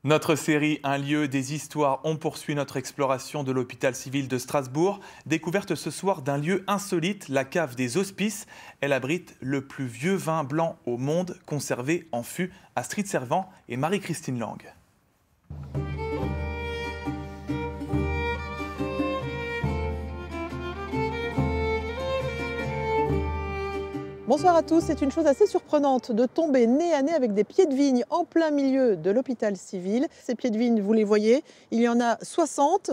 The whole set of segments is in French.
Notre série Un lieu, des histoires, on poursuit notre exploration de l'hôpital civil de Strasbourg. Découverte ce soir d'un lieu insolite, la cave des Hospices. Elle abrite le plus vieux vin blanc au monde, conservé en fût. Astrid Servant et Marie-Christine Lang. Bonsoir à tous, c'est une chose assez surprenante de tomber nez à nez avec des pieds de vigne en plein milieu de l'hôpital civil. Ces pieds de vigne, vous les voyez, il y en a 60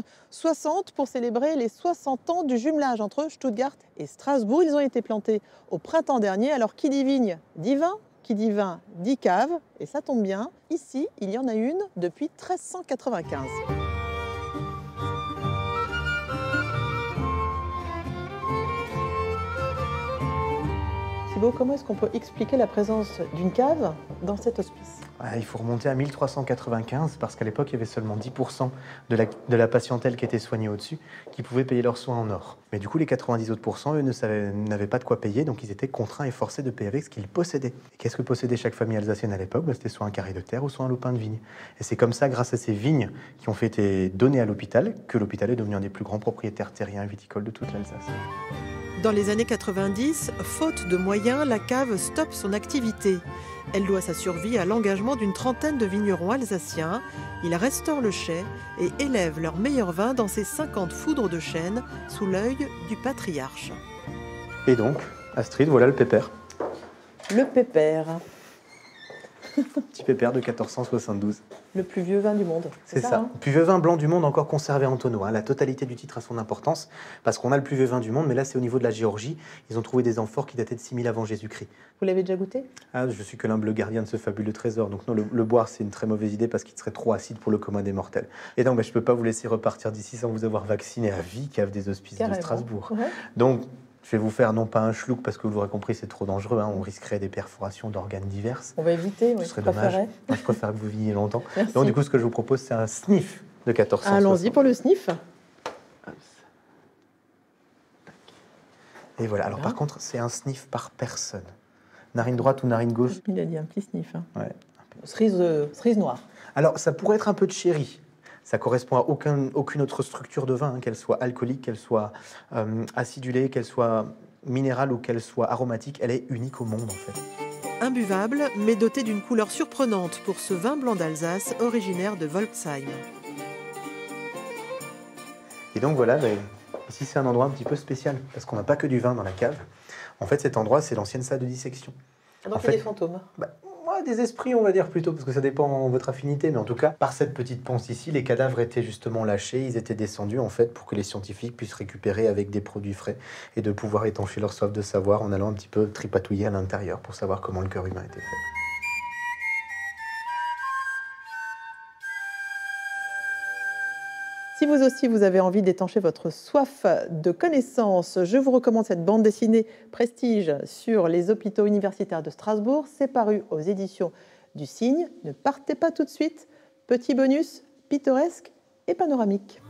pour célébrer les 60 ans du jumelage entre Stuttgart et Strasbourg. Ils ont été plantés au printemps dernier, alors qui dit vigne dit vin, qui dit vin dit cave, et ça tombe bien, ici il y en a une depuis 1395. Thibaut, comment est-ce qu'on peut expliquer la présence d'une cave dans cet hospice? Il faut remonter à 1395 parce qu'à l'époque, il y avait seulement 10% de la patientèle qui était soignée au-dessus qui pouvaient payer leurs soins en or. Mais du coup, les 90 autres pourcents, eux, n'avaient pas de quoi payer, donc ils étaient contraints et forcés de payer avec ce qu'ils possédaient. Et qu'est-ce que possédait chaque famille alsacienne à l'époque? C'était soit un carré de terre ou soit un lopin de vigne. Et c'est comme ça, grâce à ces vignes qui ont été données à l'hôpital, que l'hôpital est devenu un des plus grands propriétaires terriens et viticoles de toute l'Alsace. Dans les années 90, faute de moyens, la cave stoppe son activité. Elle doit sa survie à l'engagement d'une trentaine de vignerons alsaciens. Ils restaurent le chai et élèvent leur meilleur vin dans ces 50 foudres de chêne sous l'œil du patriarche. Et donc, Astrid, voilà le pépère. Le pépère. Petit pépère de 1472. Le plus vieux vin du monde. C'est ça. Le plus vieux vin blanc du monde encore conservé en tonneau. La totalité du titre a son importance parce qu'on a le plus vieux vin du monde, mais là c'est au niveau de la Géorgie. Ils ont trouvé des amphores qui dataient de 6000 avant Jésus-Christ. Vous l'avez déjà goûté? Je suis que l'humble gardien de ce fabuleux trésor. Donc non, le boire c'est une très mauvaise idée parce qu'il serait trop acide pour le commun des mortels. Et donc je ne peux pas vous laisser repartir d'ici sans vous avoir vacciné à vie, cave des Hospices de Strasbourg. Ouais. Donc je vais vous faire non pas un schluck parce que vous l'aurez compris c'est trop dangereux, on risquerait des perforations d'organes diverses. On va éviter, oui. Ce serait dommage. Moi, je préfère que vous viviez longtemps. Merci. Donc du coup ce que je vous propose c'est un sniff de 1460. Allons-y pour le sniff. Et voilà. Alors par contre c'est un sniff par personne. Narine droite ou narine gauche? Il a dit un petit sniff. Ouais. Cerise noire. Alors ça pourrait être un peu de sherry. Ça correspond à aucune autre structure de vin, qu'elle soit alcoolique, qu'elle soit acidulée, qu'elle soit minérale ou qu'elle soit aromatique. Elle est unique au monde en fait. Imbuvable, mais doté d'une couleur surprenante pour ce vin blanc d'Alsace originaire de Volksheim. Et donc voilà, ici c'est un endroit un petit peu spécial parce qu'on n'a pas que du vin dans la cave. En fait cet endroit c'est l'ancienne salle de dissection. Donc il y a des fantômes. Des esprits, on va dire plutôt, parce que ça dépend de votre affinité. Mais en tout cas, par cette petite ponce ici, les cadavres étaient justement lâchés, ils étaient descendus en fait pour que les scientifiques puissent récupérer avec des produits frais et de pouvoir étancher leur soif de savoir en allant un petit peu tripatouiller à l'intérieur pour savoir comment le cœur humain était fait. Si vous aussi vous avez envie d'étancher votre soif de connaissances, je vous recommande cette bande dessinée Prestige sur les hôpitaux universitaires de Strasbourg. C'est paru aux éditions du Cygne. Ne partez pas tout de suite. Petit bonus pittoresque et panoramique.